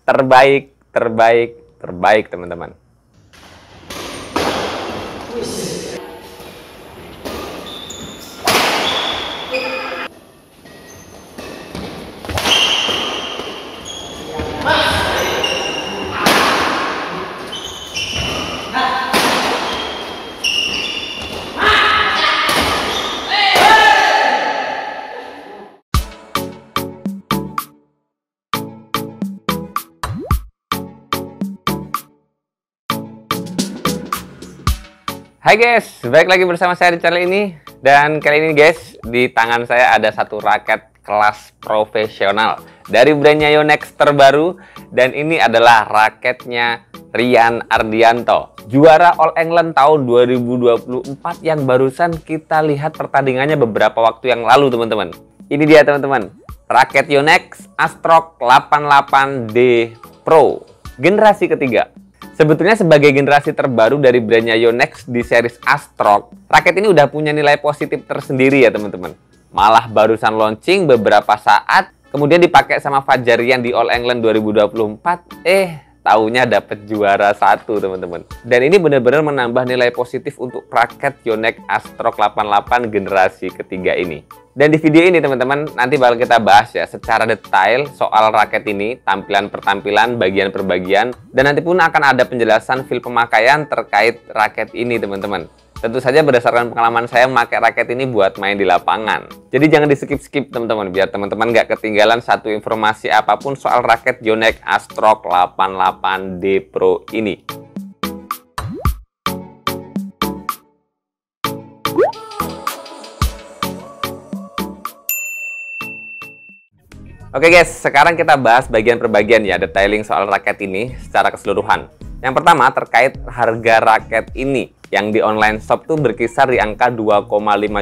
terbaik, terbaik, terbaik teman-teman. Hai guys, balik lagi bersama saya di channel ini. Dan kali ini guys, di tangan saya ada satu raket kelas profesional dari brandnya Yonex terbaru. Dan ini adalah raketnya Rian Ardianto, juara All England tahun 2024 yang barusan kita lihat pertandingannya beberapa waktu yang lalu teman-teman. Ini dia teman-teman, raket Yonex Astrock 88D Pro generasi ketiga. Sebetulnya sebagai generasi terbaru dari brandnya Yonex di series Astrock, raket ini udah punya nilai positif tersendiri ya teman-teman. Malah barusan launching beberapa saat, kemudian dipakai sama Fajarian di All England 2024, taunya dapat juara 1 teman-teman. Dan ini benar-benar menambah nilai positif untuk raket Yonex Astrock 88 generasi ketiga ini. Dan di video ini teman-teman, nanti bakal kita bahas ya secara detail soal raket ini, tampilan per tampilan, bagian per bagian, dan nanti pun akan ada penjelasan feel pemakaian terkait raket ini teman-teman. Tentu saja berdasarkan pengalaman saya memakai raket ini buat main di lapangan. Jadi jangan di skip-skip teman-teman, biar teman-teman nggak ketinggalan satu informasi apapun soal raket Yonex Astrock 88D Pro ini. Oke guys, sekarang kita bahas bagian per bagian ya, detailing soal raket ini secara keseluruhan. Yang pertama terkait harga raket ini, yang di online shop tuh berkisar di angka 2,5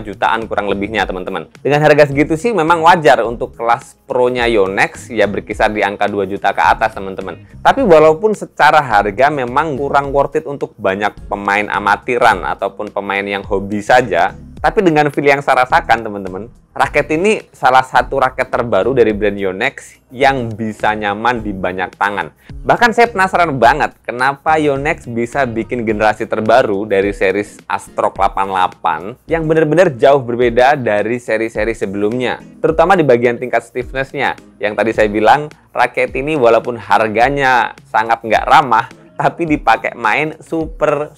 jutaan kurang lebihnya teman-teman. Dengan harga segitu sih memang wajar untuk kelas pro-nya Yonex ya berkisar di angka 2 juta ke atas teman-teman. Tapi walaupun secara harga memang kurang worth it untuk banyak pemain amatiran ataupun pemain yang hobi saja, tapi dengan feel yang saya rasakan teman-teman, raket ini salah satu raket terbaru dari brand Yonex yang bisa nyaman di banyak tangan. Bahkan saya penasaran banget kenapa Yonex bisa bikin generasi terbaru dari series Astrock 88 yang benar-benar jauh berbeda dari seri-seri sebelumnya. Terutama di bagian tingkat stiffness-nya. Yang tadi saya bilang, raket ini walaupun harganya sangat nggak ramah, tapi dipakai main super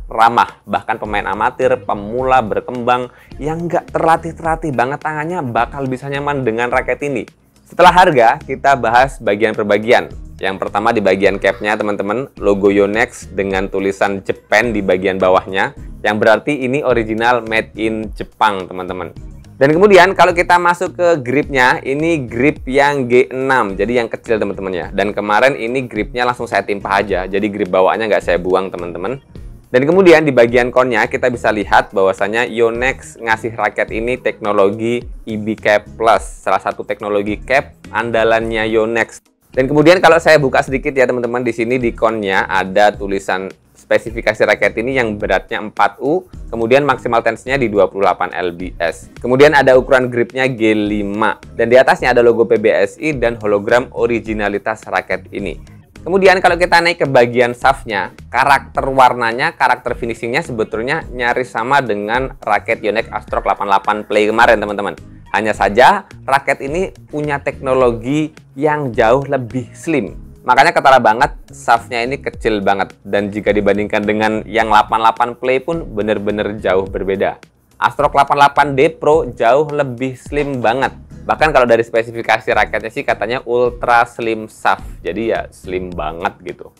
ramah. Bahkan pemain amatir, pemula, berkembang yang nggak terlatih banget tangannya bakal bisa nyaman dengan raket ini. Setelah harga, kita bahas bagian per bagian. Yang pertama di bagian capnya teman-teman, logo Yonex dengan tulisan Japan di bagian bawahnya, yang berarti ini original made in Jepang teman-teman. Dan kemudian kalau kita masuk ke gripnya, ini grip yang G6, jadi yang kecil teman-teman ya. Dan kemarin ini gripnya langsung saya timpa aja, jadi grip bawaannya nggak saya buang teman-teman. Dan kemudian di bagian konnya kita bisa lihat bahwasanya Yonex ngasih raket ini teknologi EB Cap Plus, salah satu teknologi cap andalannya Yonex. Dan kemudian kalau saya buka sedikit ya teman-teman, di sini di konnya ada tulisan spesifikasi raket ini yang beratnya 4U, kemudian maksimal tense-nya di 28 lbs. Kemudian ada ukuran gripnya G5, dan di atasnya ada logo PBSI dan hologram originalitas raket ini. Kemudian kalau kita naik ke bagian shaft-nya, karakter warnanya, karakter finishing-nya sebetulnya nyaris sama dengan raket Yonex Astrock 88 Play kemarin teman-teman. Hanya saja raket ini punya teknologi yang jauh lebih slim. Makanya ketara banget, shaft-nya ini kecil banget. Dan jika dibandingkan dengan yang 88 Play pun bener-bener jauh berbeda. Astrock 88D Pro jauh lebih slim banget. Bahkan kalau dari spesifikasi raketnya sih katanya ultra slim shaft. Jadi ya slim banget gitu.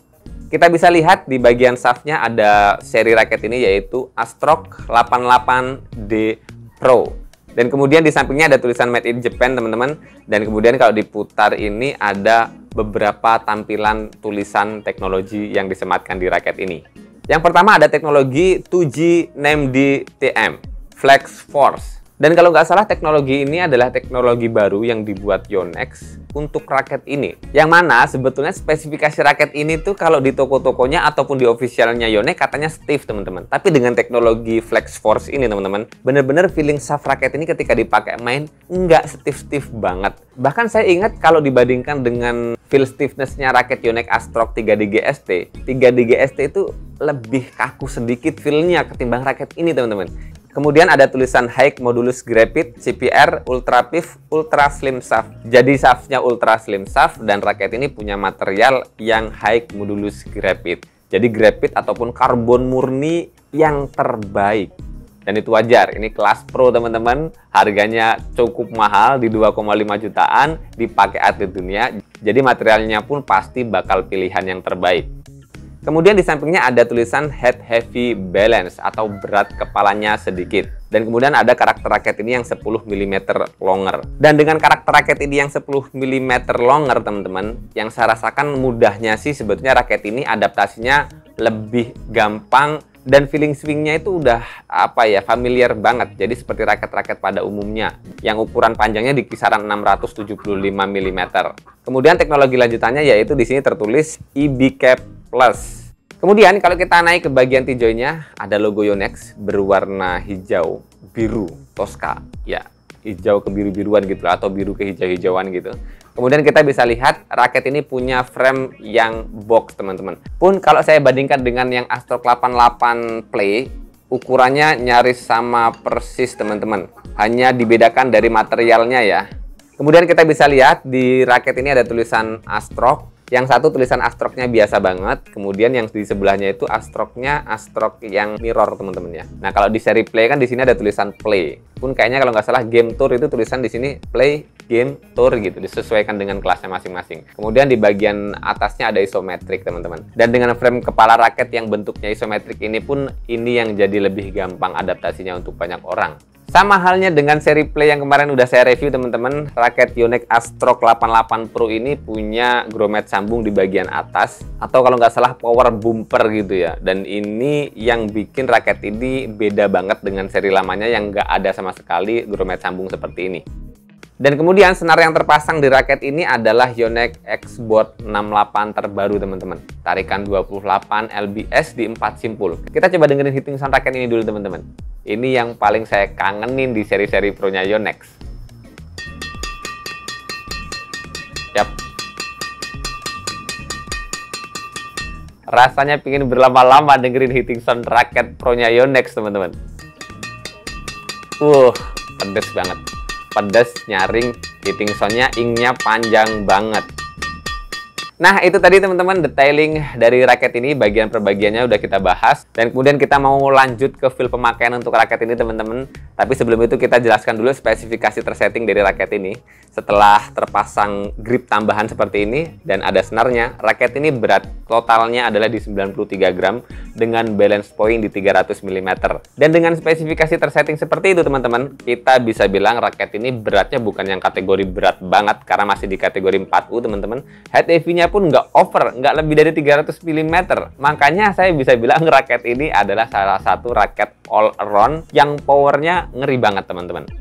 Kita bisa lihat di bagian shaft-nya ada seri raket ini yaitu Astrock 88D Pro. Dan kemudian di sampingnya ada tulisan Made in Japan teman-teman. Dan kemudian kalau diputar ini ada beberapa tampilan tulisan teknologi yang disematkan di raket ini. Yang pertama ada teknologi 2G NAMD TM Flex Force. Dan kalau nggak salah teknologi ini adalah teknologi baru yang dibuat Yonex untuk raket ini. Yang mana sebetulnya spesifikasi raket ini tuh kalau di toko-tokonya ataupun di officialnya Yonex katanya stiff teman-teman. Tapi dengan teknologi Flex Force ini teman-teman, bener-bener feeling shaft raket ini ketika dipakai main nggak stiff-stiff banget. Bahkan saya ingat kalau dibandingkan dengan feel stiffness-nya raket Yonex Astrock 3D GST, 3D GST itu lebih kaku sedikit feel-nya ketimbang raket ini teman-teman. Kemudian ada tulisan High Modulus Graphite CPR Ultra Pif Ultra Slim Shaft. Jadi shaftnya ultra slim shaft dan raket ini punya material yang High Modulus Graphite. Jadi graphite ataupun karbon murni yang terbaik. Dan itu wajar, ini kelas pro teman-teman. Harganya cukup mahal di 2,5 jutaan, dipakai atlet dunia. Jadi materialnya pun pasti bakal pilihan yang terbaik. Kemudian di sampingnya ada tulisan Head Heavy Balance atau berat kepalanya sedikit. Dan kemudian ada karakter raket ini yang 10 mm longer. Dan dengan karakter raket ini yang 10 mm longer teman-teman, yang saya rasakan mudahnya sih sebetulnya raket ini adaptasinya lebih gampang dan feeling swingnya itu udah familiar banget. Jadi seperti raket-raket pada umumnya yang ukuran panjangnya di kisaran 675 mm. Kemudian teknologi lanjutannya yaitu di sini tertulis EB Cap Plus. Kemudian kalau kita naik ke bagian T-joint-nya ada logo Yonex berwarna hijau biru Tosca. Ya, hijau ke biru-biruan gitu atau biru ke hijau-hijauan gitu. Kemudian kita bisa lihat raket ini punya frame yang box teman-teman. Pun kalau saya bandingkan dengan yang Astrock 88 Play, ukurannya nyaris sama persis teman-teman. Hanya dibedakan dari materialnya ya. Kemudian kita bisa lihat di raket ini ada tulisan Astrock. Yang satu tulisan Astrock-nya biasa banget, kemudian yang di sebelahnya itu Astrock-nya Astrock yang mirror teman-teman ya. Nah kalau di seri Play kan di sini ada tulisan Play. Pun kayaknya kalau nggak salah Game Tour itu tulisan di sini Play Game Tour gitu, disesuaikan dengan kelasnya masing-masing. Kemudian di bagian atasnya ada isometrik teman-teman. Dan dengan frame kepala raket yang bentuknya isometrik ini pun ini yang jadi lebih gampang adaptasinya untuk banyak orang. Sama halnya dengan seri Play yang kemarin udah saya review teman-teman, raket Yonex Astrock 88 Pro ini punya grommet sambung di bagian atas atau kalau nggak salah power bumper gitu ya. Dan ini yang bikin raket ini beda banget dengan seri lamanya yang nggak ada sama sekali grommet sambung seperti ini. Dan kemudian senar yang terpasang di raket ini adalah Yonex X-Board 68 terbaru teman-teman. Tarikan 28 lbs di 4 simpul. Kita coba dengerin hitting sound raket ini dulu teman-teman. Ini yang paling saya kangenin di seri-seri Pro-nya Yonex. Yap. Rasanya pingin berlama-lama dengerin hitting sound raket Pro-nya Yonex teman-teman. Pedes banget. Pedas, nyaring, hitting sound-nya, ing-nya panjang banget. Nah, itu tadi teman-teman detailing dari raket ini, bagian per bagiannya udah kita bahas. Dan kemudian kita mau lanjut ke feel pemakaian untuk raket ini teman-teman. Tapi sebelum itu kita jelaskan dulu spesifikasi tersetting dari raket ini. Setelah terpasang grip tambahan seperti ini dan ada senarnya, raket ini berat totalnya adalah di 93 gram dengan balance point di 300 mm. Dan dengan spesifikasi tersetting seperti itu teman-teman, kita bisa bilang raket ini beratnya bukan yang kategori berat banget karena masih di kategori 4U teman-teman. Head heavy-nya pun nggak over, nggak lebih dari 300 mm. Makanya saya bisa bilang raket ini adalah salah satu raket all around yang powernya ngeri banget teman-teman.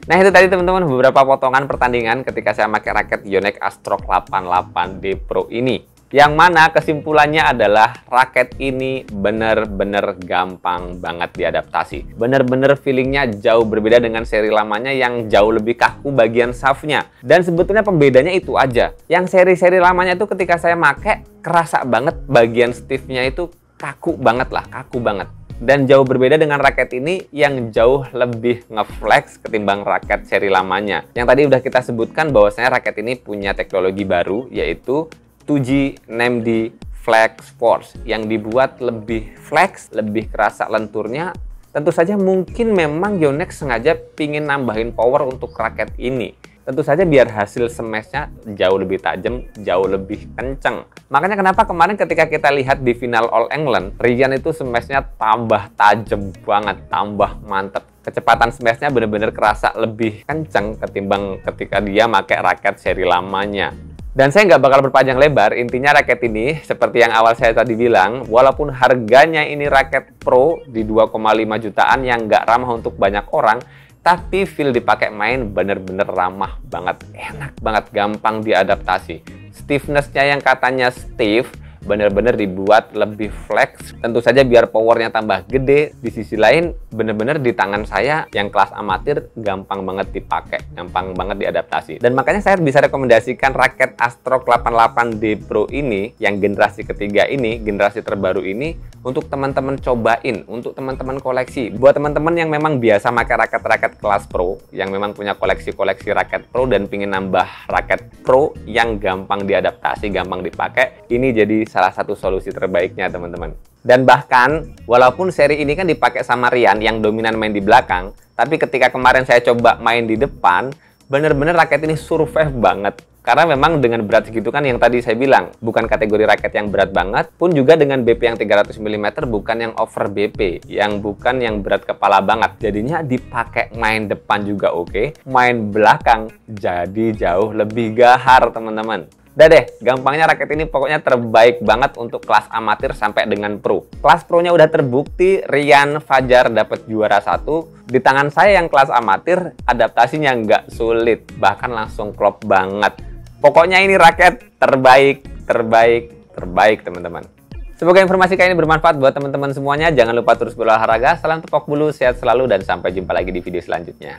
Nah itu tadi teman-teman beberapa potongan pertandingan ketika saya pakai raket Yonex Astrok 88D Pro ini. Yang mana kesimpulannya adalah raket ini bener-bener gampang banget diadaptasi. Bener-bener feelingnya jauh berbeda dengan seri lamanya yang jauh lebih kaku bagian shaftnya. Dan sebetulnya pembedanya itu aja. Yang seri-seri lamanya itu ketika saya pakai kerasa banget bagian stiffnya itu kaku banget lah, kaku banget. Dan jauh berbeda dengan raket ini yang jauh lebih ngeflex ketimbang raket seri lamanya. Yang tadi udah kita sebutkan bahwasanya raket ini punya teknologi baru, yaitu 2G NAMD Flex Force yang dibuat lebih flex, lebih kerasa lenturnya. Tentu saja mungkin memang Yonex sengaja pingin nambahin power untuk raket ini. Tentu saja biar hasil smashnya jauh lebih tajam, jauh lebih kenceng. Makanya kenapa kemarin ketika kita lihat di final All England, Ryan itu smashnya tambah tajam banget, tambah mantep. Kecepatan smashnya bener-bener kerasa lebih kenceng ketimbang ketika dia pakai raket seri lamanya. Dan saya nggak bakal berpanjang lebar, intinya raket ini seperti yang awal saya tadi bilang, walaupun harganya ini raket pro di 2,5 jutaan yang nggak ramah untuk banyak orang, tapi feel dipakai main bener-bener ramah banget, enak banget, gampang diadaptasi. Stiffness-nya yang katanya stiff, bener-bener dibuat lebih flex. Tentu saja biar powernya tambah gede. Di sisi lain, bener-bener di tangan saya yang kelas amatir gampang banget dipakai, gampang banget diadaptasi. Dan makanya saya bisa rekomendasikan raket Astrok 88D Pro ini, yang generasi ketiga ini, generasi terbaru ini, untuk teman-teman cobain, untuk teman-teman koleksi. Buat teman-teman yang memang biasa pakai raket-raket kelas pro, yang memang punya koleksi-koleksi raket pro dan pingin nambah raket pro yang gampang diadaptasi, gampang dipakai, ini jadi salah satu solusi terbaiknya teman-teman. Dan bahkan, walaupun seri ini kan dipakai sama Ryan yang dominan main di belakang, tapi ketika kemarin saya coba main di depan, bener-bener raket ini survive banget. Karena memang dengan berat segitu kan yang tadi saya bilang, bukan kategori raket yang berat banget, pun juga dengan BP yang 300 mm bukan yang over BP, yang bukan yang berat kepala banget. Jadinya dipakai main depan juga oke, main belakang jadi jauh lebih gahar teman-teman. Udah deh, gampangnya raket ini pokoknya terbaik banget untuk kelas amatir sampai dengan pro. Kelas pro-nya udah terbukti, Ryan Fajar dapat juara 1. Di tangan saya yang kelas amatir, adaptasinya nggak sulit, bahkan langsung klop banget. Pokoknya ini raket terbaik teman-teman. Semoga informasi kali ini bermanfaat buat teman-teman semuanya. Jangan lupa terus berolahraga. Salam tepok bulu, sehat selalu, dan sampai jumpa lagi di video selanjutnya.